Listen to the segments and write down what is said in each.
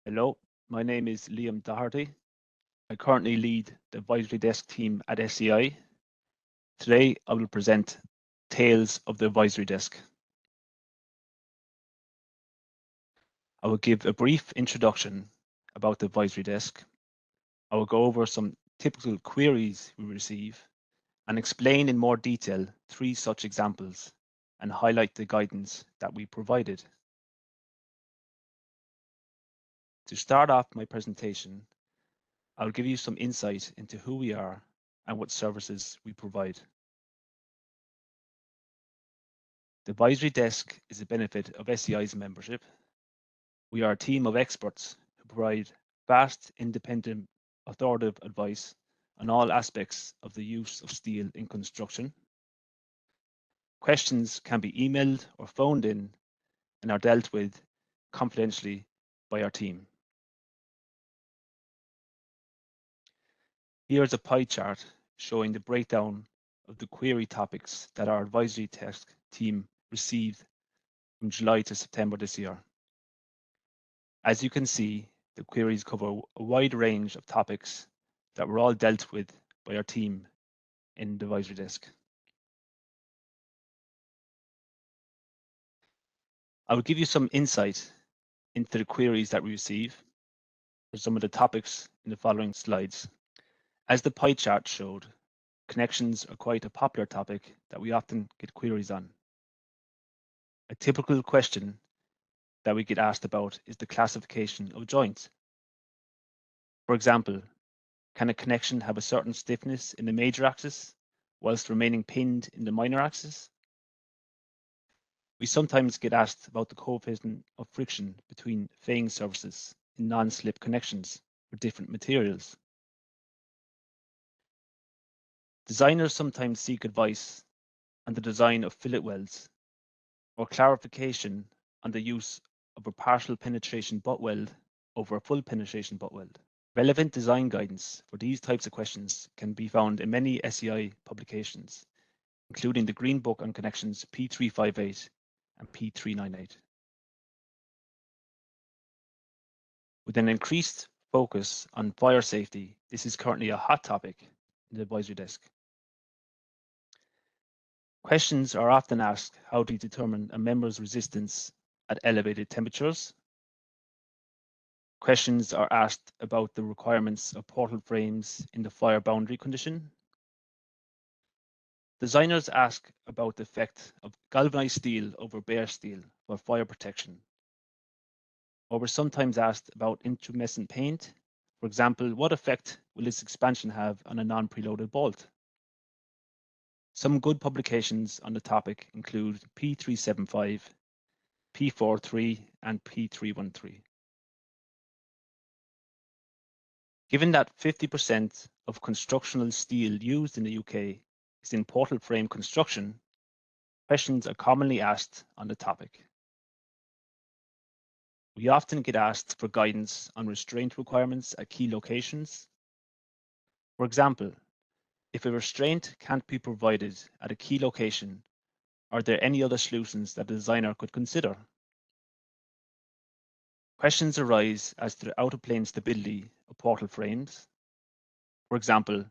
Hello, my name is Liam Dougherty. I currently lead the advisory desk team at SCI. Today, I will present Tales of the Advisory Desk. I will give a brief introduction about the advisory desk. I will go over some typical queries we receive and explain in more detail 3 such examples and highlight the guidance that we provided. To start off my presentation, I will give you some insight into who we are and what services we provide. The advisory desk is a benefit of SCI's membership. We are a team of experts who provide vast, independent, authoritative advice on all aspects of the use of steel in construction. Questions can be emailed or phoned in and are dealt with confidentially by our team. Here is a pie chart showing the breakdown of the query topics that our advisory desk team received from July to September this year. As you can see, the queries cover a wide range of topics that were all dealt with by our team in the advisory desk. I will give you some insight into the queries that we receive for some of the topics in the following slides. As the pie chart showed, connections are quite a popular topic that we often get queries on. A typical question that we get asked about is the classification of joints. For example, can a connection have a certain stiffness in the major axis whilst remaining pinned in the minor axis? We sometimes get asked about the coefficient of friction between faying surfaces in non-slip connections for different materials. Designers sometimes seek advice on the design of fillet welds or clarification on the use of a partial penetration butt weld over a full penetration butt weld. Relevant design guidance for these types of questions can be found in many SCI publications, including the Green Book on Connections P358 and P398. With an increased focus on fire safety, this is currently a hot topic in the advisory desk. Questions are often asked how to determine a member's resistance at elevated temperatures. Questions are asked about the requirements of portal frames in the fire boundary condition. Designers ask about the effect of galvanized steel over bare steel for fire protection. Or we're sometimes asked about intumescent paint. For example, what effect will its expansion have on a non-preloaded bolt? Some good publications on the topic include P375, P43, and P313. Given that 50% of constructional steel used in the UK is in portal frame construction, questions are commonly asked on the topic. We often get asked for guidance on restraint requirements at key locations. For example, if a restraint can't be provided at a key location, are there any other solutions that the designer could consider? Questions arise as to the out-of-plane stability of portal frames. For example,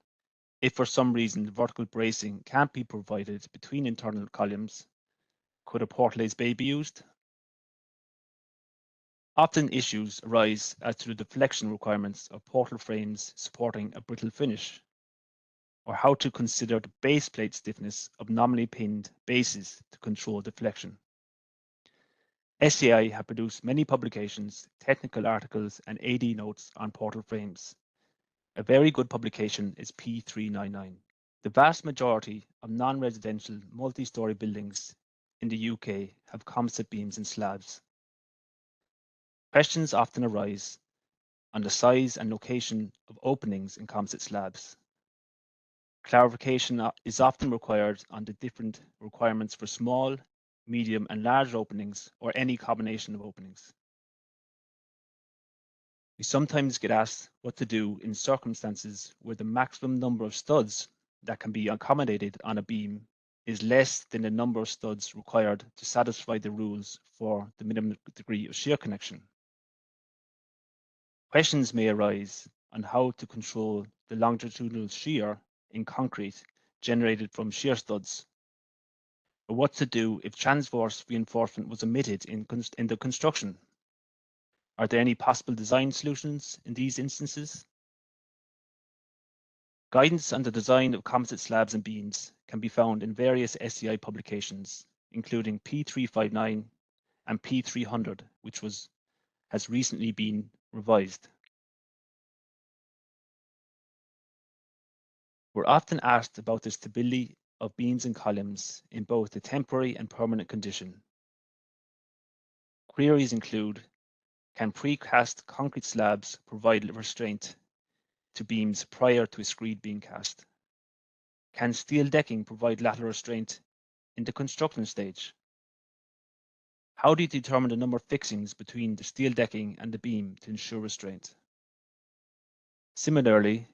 if for some reason vertical bracing can't be provided between internal columns, could a portalace bay be used? Often issues arise as to the deflection requirements of portal frames supporting a brittle finish, or how to consider the base plate stiffness of nominally pinned bases to control deflection. SCI have produced many publications, technical articles, and AD notes on portal frames. A very good publication is P399. The vast majority of non-residential multi-story buildings in the UK have composite beams and slabs. Questions often arise on the size and location of openings in composite slabs. Clarification is often required on the different requirements for small, medium, and large openings or any combination of openings. We sometimes get asked what to do in circumstances where the maximum number of studs that can be accommodated on a beam is less than the number of studs required to satisfy the rules for the minimum degree of shear connection. Questions may arise on how to control the longitudinal shear in concrete generated from shear studs, or what to do if transverse reinforcement was omitted in the construction. Are there any possible design solutions in these instances? Guidance on the design of composite slabs and beams can be found in various SCI publications, including P359 and P300, which has recently been revised. We're often asked about the stability of beams and columns in both the temporary and permanent condition. Queries include, can precast concrete slabs provide restraint to beams prior to a screed being cast? Can steel decking provide lateral restraint in the construction stage? How do you determine the number of fixings between the steel decking and the beam to ensure restraint? Similarly,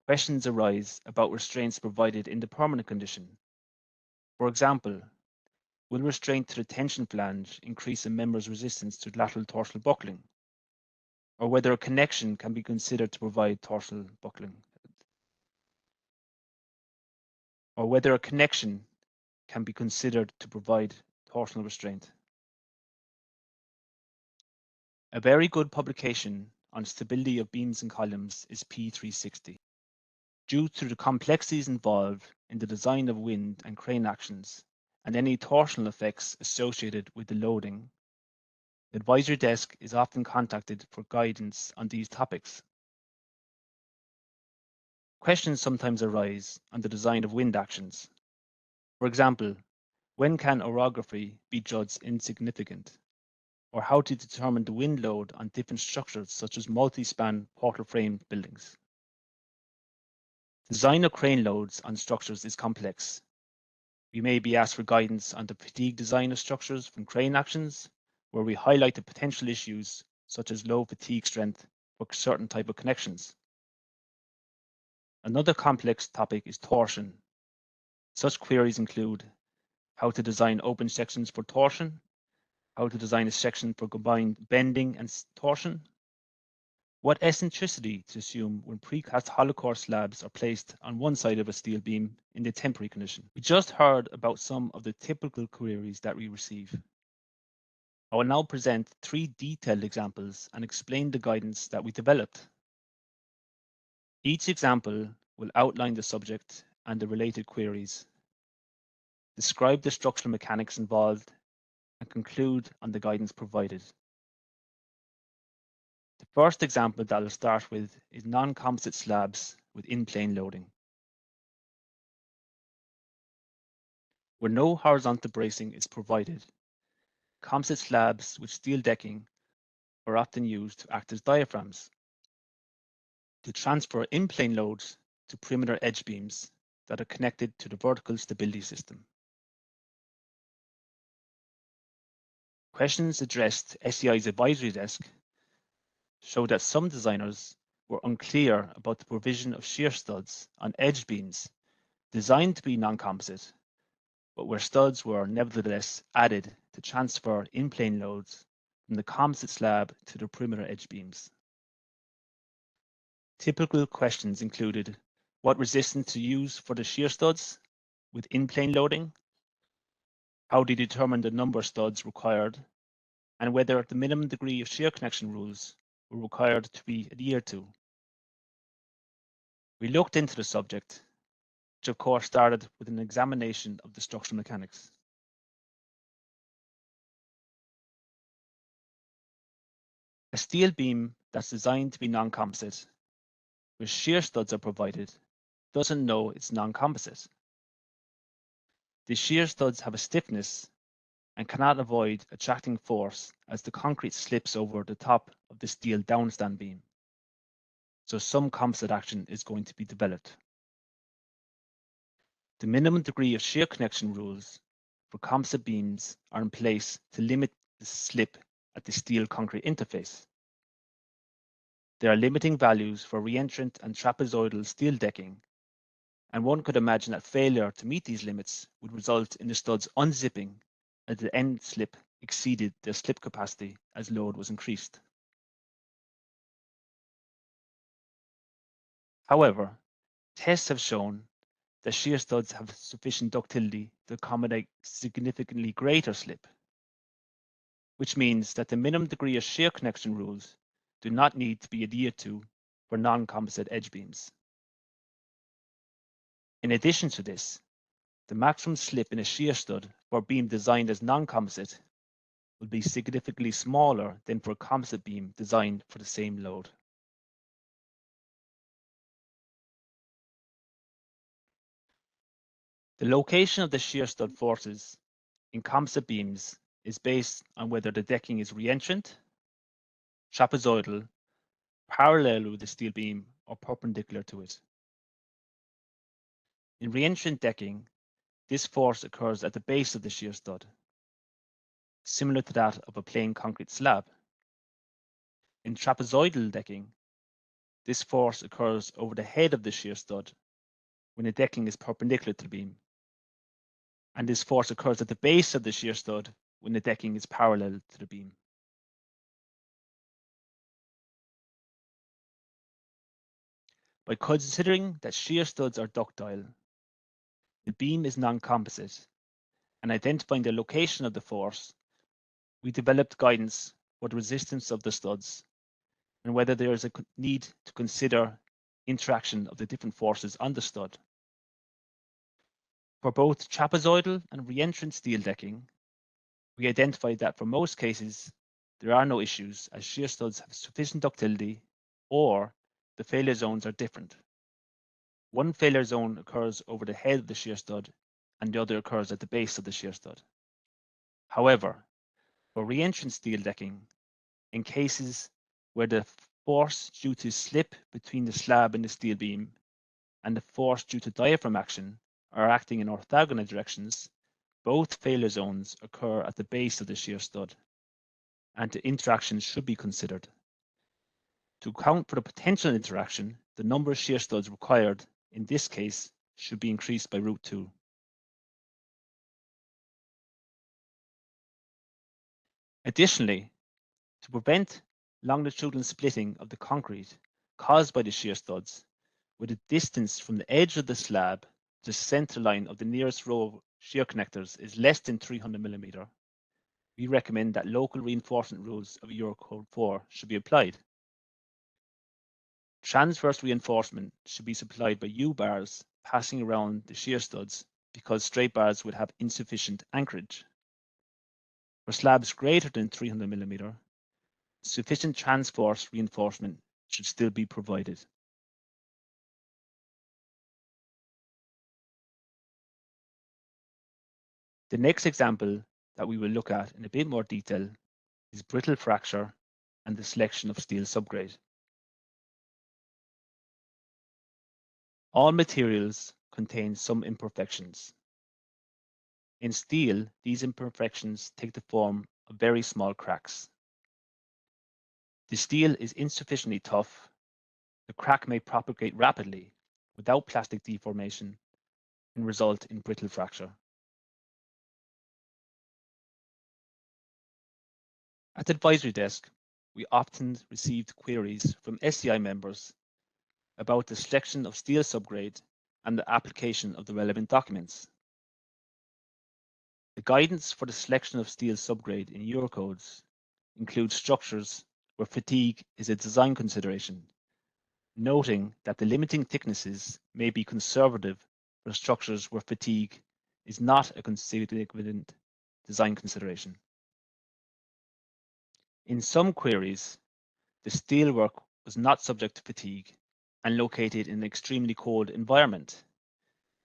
questions arise about restraints provided in the permanent condition. For example, will restraint to the tension flange increase a member's resistance to lateral torsional buckling, or whether a connection can be considered to provide torsional buckling, or whether a connection can be considered to provide torsional restraint. A very good publication on stability of beams and columns is P360. Due to the complexities involved in the design of wind and crane actions and any torsional effects associated with the loading, the advisory desk is often contacted for guidance on these topics. Questions sometimes arise on the design of wind actions. For example, when can orography be judged insignificant? Or how to determine the wind load on different structures such as multi-span portal frame buildings. Design of crane loads on structures is complex. We may be asked for guidance on the fatigue design of structures from crane actions, where we highlight the potential issues such as low fatigue strength for certain type of connections. Another complex topic is torsion. Such queries include how to design open sections for torsion, how to design a section for combined bending and torsion, what eccentricity to assume when precast hollow core slabs are placed on one side of a steel beam in the temporary condition. We just heard about some of the typical queries that we receive. I will now present 3 detailed examples and explain the guidance that we developed. Each example will outline the subject and the related queries, describe the structural mechanics involved, and conclude on the guidance provided. The first example that I'll start with is non-composite slabs with in-plane loading. Where no horizontal bracing is provided, composite slabs with steel decking are often used to act as diaphragms to transfer in-plane loads to perimeter edge beams that are connected to the vertical stability system. Questions addressed to SCI's advisory desk show that some designers were unclear about the provision of shear studs on edge beams designed to be non-composite, but where studs were nevertheless added to transfer in-plane loads from the composite slab to the perimeter edge beams. Typical questions included what resistance to use for the shear studs with in-plane loading, how to determine the number of studs required, and whether the minimum degree of shear connection rules were required to be adhered to. We looked into the subject, which of course started with an examination of the structural mechanics. A steel beam that's designed to be non-composite, where shear studs are provided, doesn't know it's non-composite. The shear studs have a stiffness and cannot avoid attracting force as the concrete slips over the top of the steel downstand beam. So some composite action is going to be developed. The minimum degree of shear connection rules for composite beams are in place to limit the slip at the steel concrete interface. There are limiting values for reentrant and trapezoidal steel decking, and one could imagine that failure to meet these limits would result in the studs unzipping as the end slip exceeded their slip capacity as load was increased. However, tests have shown that shear studs have sufficient ductility to accommodate significantly greater slip, which means that the minimum degree of shear connection rules do not need to be adhered to for non-composite edge beams. In addition to this, the maximum slip in a shear stud for a beam designed as non-composite will be significantly smaller than for a composite beam designed for the same load. The location of the shear stud forces in composite beams is based on whether the decking is reentrant, trapezoidal, parallel with the steel beam, or perpendicular to it. In reentrant decking, this force occurs at the base of the shear stud, similar to that of a plain concrete slab. In trapezoidal decking, this force occurs over the head of the shear stud when the decking is perpendicular to the beam, and this force occurs at the base of the shear stud when the decking is parallel to the beam. By considering that shear studs are ductile, the beam is non-composite, and identifying the location of the force, we developed guidance for the resistance of the studs and whether there is a need to consider interaction of the different forces on the stud. For both trapezoidal and reentrant steel decking, we identified that for most cases, there are no issues as shear studs have sufficient ductility or the failure zones are different. One failure zone occurs over the head of the shear stud and the other occurs at the base of the shear stud. However, for reentrant steel decking, in cases where the force due to slip between the slab and the steel beam and the force due to diaphragm action are acting in orthogonal directions, both failure zones occur at the base of the shear stud, and the interactions should be considered. To account for the potential interaction, the number of shear studs required in this case should be increased by √2. Additionally, to prevent longitudinal splitting of the concrete caused by the shear studs, with a distance from the edge of the slab to the center line of the nearest row of shear connectors is less than 300 millimeter, we recommend that local reinforcement rules of Eurocode 4 should be applied. Transverse reinforcement should be supplied by U-bars passing around the shear studs because straight bars would have insufficient anchorage. For slabs greater than 300 millimeter, sufficient transverse reinforcement should still be provided. The next example that we will look at in a bit more detail is brittle fracture and the selection of steel subgrade. All materials contain some imperfections. In steel, these imperfections take the form of very small cracks. The steel is insufficiently tough. The crack may propagate rapidly without plastic deformation and result in brittle fracture. At the advisory desk, we often received queries from SCI members about the selection of steel subgrade and the application of the relevant documents. The guidance for the selection of steel subgrade in Eurocodes includes structures where fatigue is a design consideration, noting that the limiting thicknesses may be conservative for structures where fatigue is not a significant design consideration. In some queries, the steelwork was not subject to fatigue and located in an extremely cold environment.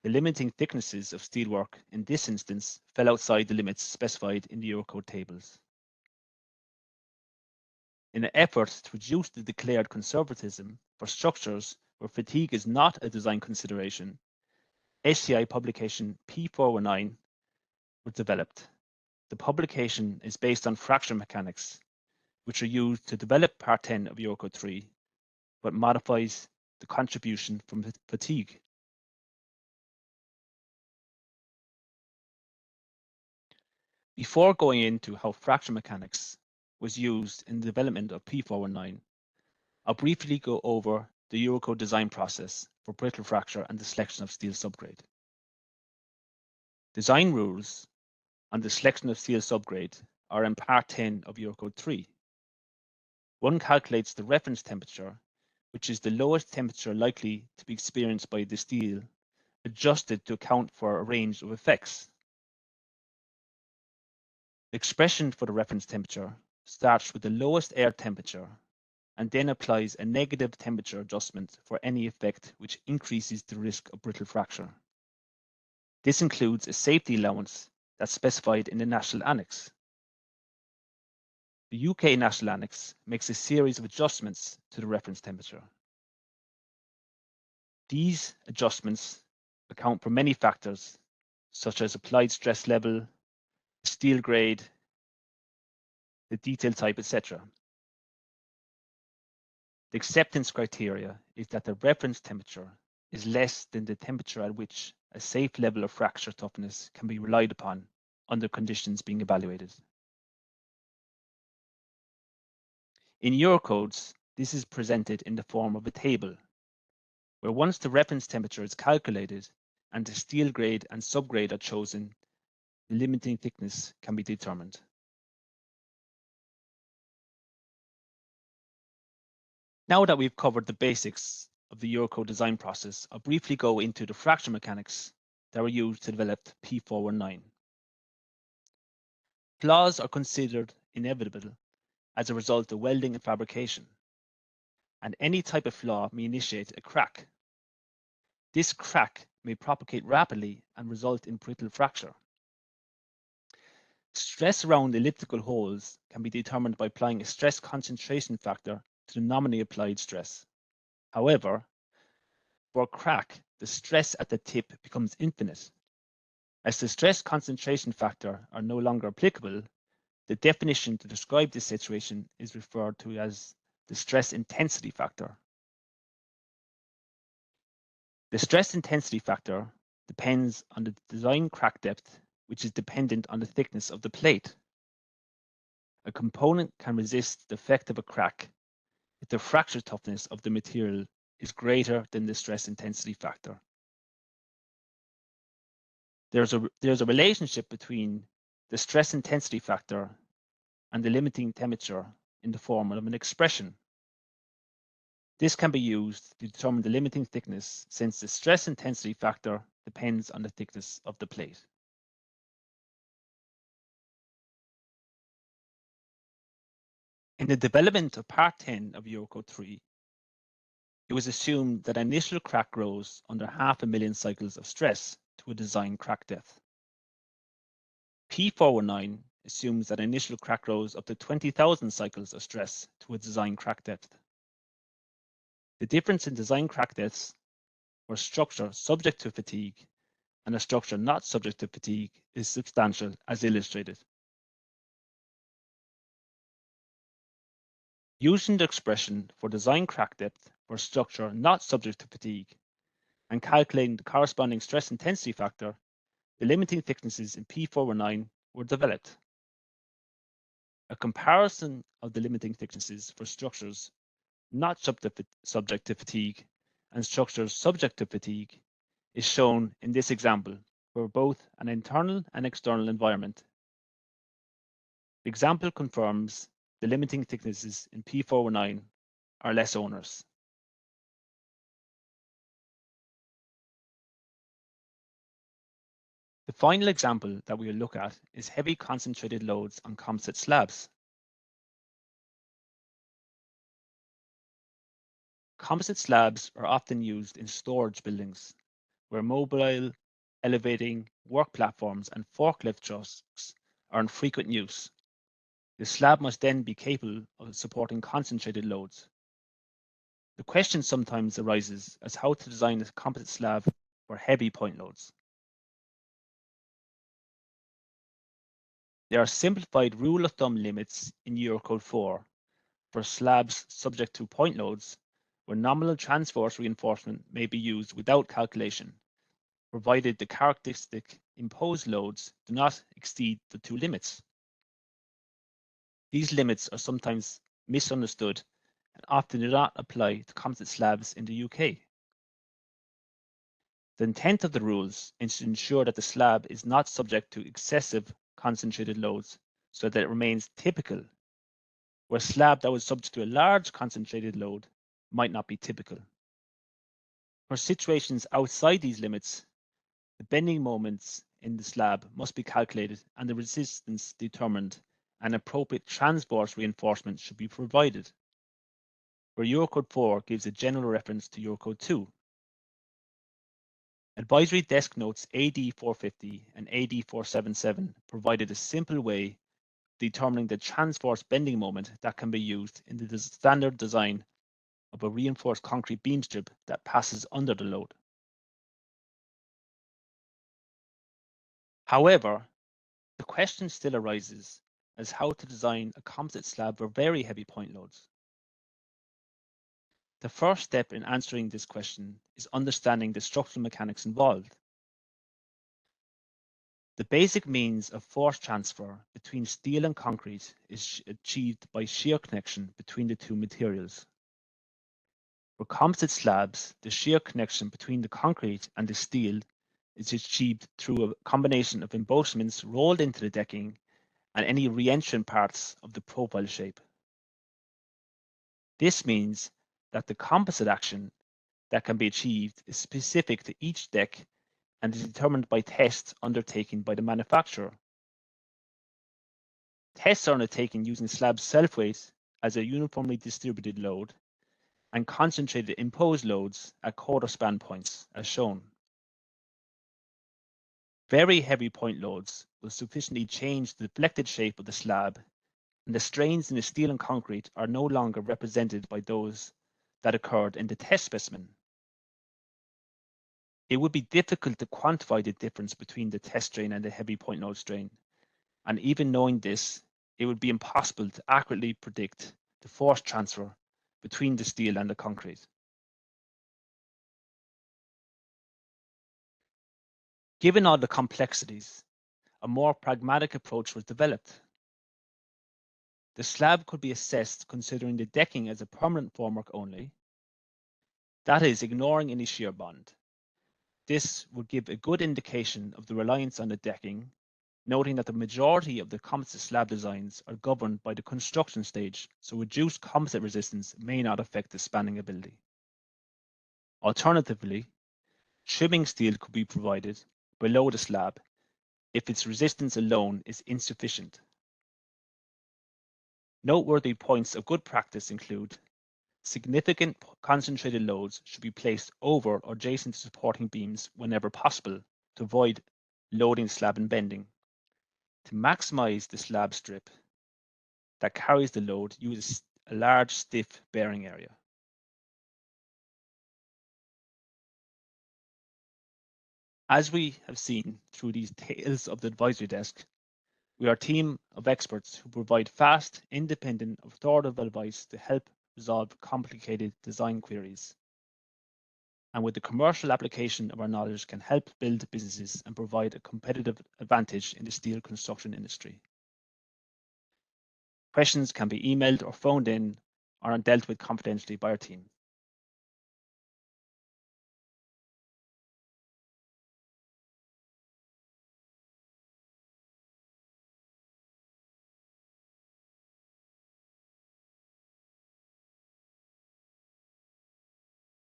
The limiting thicknesses of steelwork in this instance fell outside the limits specified in the Eurocode tables. In an effort to reduce the declared conservatism for structures where fatigue is not a design consideration, SCI publication P419 was developed. The publication is based on fracture mechanics, which are used to develop Part 10 of Eurocode 3, but modifies the contribution from fatigue. Before going into how fracture mechanics was used in the development of P419, I'll briefly go over the Eurocode design process for brittle fracture and the selection of steel subgrade. Design rules on the selection of steel subgrade are in Part 10 of Eurocode 3. One calculates the reference temperature, which is the lowest temperature likely to be experienced by the steel, adjusted to account for a range of effects. The expression for the reference temperature starts with the lowest air temperature and then applies a negative temperature adjustment for any effect which increases the risk of brittle fracture. This includes a safety allowance that's specified in the National Annex. The UK National Annex makes a series of adjustments to the reference temperature. These adjustments account for many factors, such as applied stress level, steel grade, the detail type, etc. The acceptance criteria is that the reference temperature is less than the temperature at which a safe level of fracture toughness can be relied upon under conditions being evaluated. In Eurocodes, this is presented in the form of a table, where once the reference temperature is calculated and the steel grade and subgrade are chosen, the limiting thickness can be determined. Now that we've covered the basics of the Eurocode design process, I'll briefly go into the fracture mechanics that were used to develop P419. Flaws are considered inevitable as a result of welding and fabrication, and any type of flaw may initiate a crack. This crack may propagate rapidly and result in brittle fracture. Stress around elliptical holes can be determined by applying a stress concentration factor to the nominally applied stress. However, for a crack, the stress at the tip becomes infinite. As the stress concentration factor are no longer applicable, the definition to describe this situation is referred to as the stress intensity factor. The stress intensity factor depends on the design crack depth, which is dependent on the thickness of the plate. A component can resist the effect of a crack if the fracture toughness of the material is greater than the stress intensity factor. There's a relationship between the stress intensity factor and the limiting temperature in the form of an expression. This can be used to determine the limiting thickness, since the stress intensity factor depends on the thickness of the plate. In the development of Part 10 of Eurocode 3, it was assumed that initial crack grows under 500,000 cycles of stress to a design crack depth. P419 assumes that initial crack grows up to 20,000 cycles of stress to a design crack depth. The difference in design crack depths for a structure subject to fatigue and a structure not subject to fatigue is substantial, as illustrated. Using the expression for design crack depth for a structure not subject to fatigue and calculating the corresponding stress intensity factor, the limiting thicknesses in P419 were developed. A comparison of the limiting thicknesses for structures not subject to fatigue and structures subject to fatigue is shown in this example for both an internal and external environment. The example confirms the limiting thicknesses in P419 are less onerous. The final example that we will look at is heavy concentrated loads on composite slabs. Composite slabs are often used in storage buildings, where mobile, elevating, work platforms and forklift trucks are in frequent use. The slab must then be capable of supporting concentrated loads. The question sometimes arises as how to design a composite slab for heavy point loads. There are simplified rule of thumb limits in Eurocode 4 for slabs subject to point loads, where nominal transverse reinforcement may be used without calculation, provided the characteristic imposed loads do not exceed the two limits. These limits are sometimes misunderstood and often do not apply to composite slabs in the UK. The intent of the rules is to ensure that the slab is not subject to excessive concentrated loads so that it remains typical, where a slab that was subject to a large concentrated load might not be typical. For situations outside these limits, the bending moments in the slab must be calculated and the resistance determined, and appropriate transverse reinforcement should be provided, where Eurocode 4 gives a general reference to Eurocode 2. Advisory desk notes AD 450 and AD 477 provided a simple way of determining the transverse bending moment that can be used in the standard design of a reinforced concrete beam strip that passes under the load. However, the question still arises as how to design a composite slab for very heavy point loads. The first step in answering this question is understanding the structural mechanics involved. The basic means of force transfer between steel and concrete is achieved by shear connection between the two materials. For composite slabs, the shear connection between the concrete and the steel is achieved through a combination of embellishments rolled into the decking and any re-entrant parts of the profile shape. This means that the composite action that can be achieved is specific to each deck and is determined by tests undertaken by the manufacturer. Tests are undertaken using slab self-weight as a uniformly distributed load and concentrated imposed loads at quarter span points, as shown. Very heavy point loads will sufficiently change the deflected shape of the slab, and the strains in the steel and concrete are no longer represented by those that occurred in the test specimen. It would be difficult to quantify the difference between the test strain and the heavy point load strain, and even knowing this, it would be impossible to accurately predict the force transfer between the steel and the concrete. Given all the complexities, a more pragmatic approach was developed. The slab could be assessed considering the decking as a permanent formwork only, that is, ignoring any shear bond. This would give a good indication of the reliance on the decking, noting that the majority of the composite slab designs are governed by the construction stage, so reduced composite resistance may not affect the spanning ability. Alternatively, trimming steel could be provided below the slab if its resistance alone is insufficient. Noteworthy points of good practice include significant concentrated loads should be placed over or adjacent to supporting beams whenever possible to avoid loading slab and bending. To maximize the slab strip that carries the load, use a large stiff bearing area. As we have seen through these tales of the advisory desk, we are a team of experts who provide fast, independent, authoritative advice to help resolve complicated design queries. And with the commercial application of our knowledge can help build businesses and provide a competitive advantage in the steel construction industry. Questions can be emailed or phoned in or are dealt with confidentially by our team.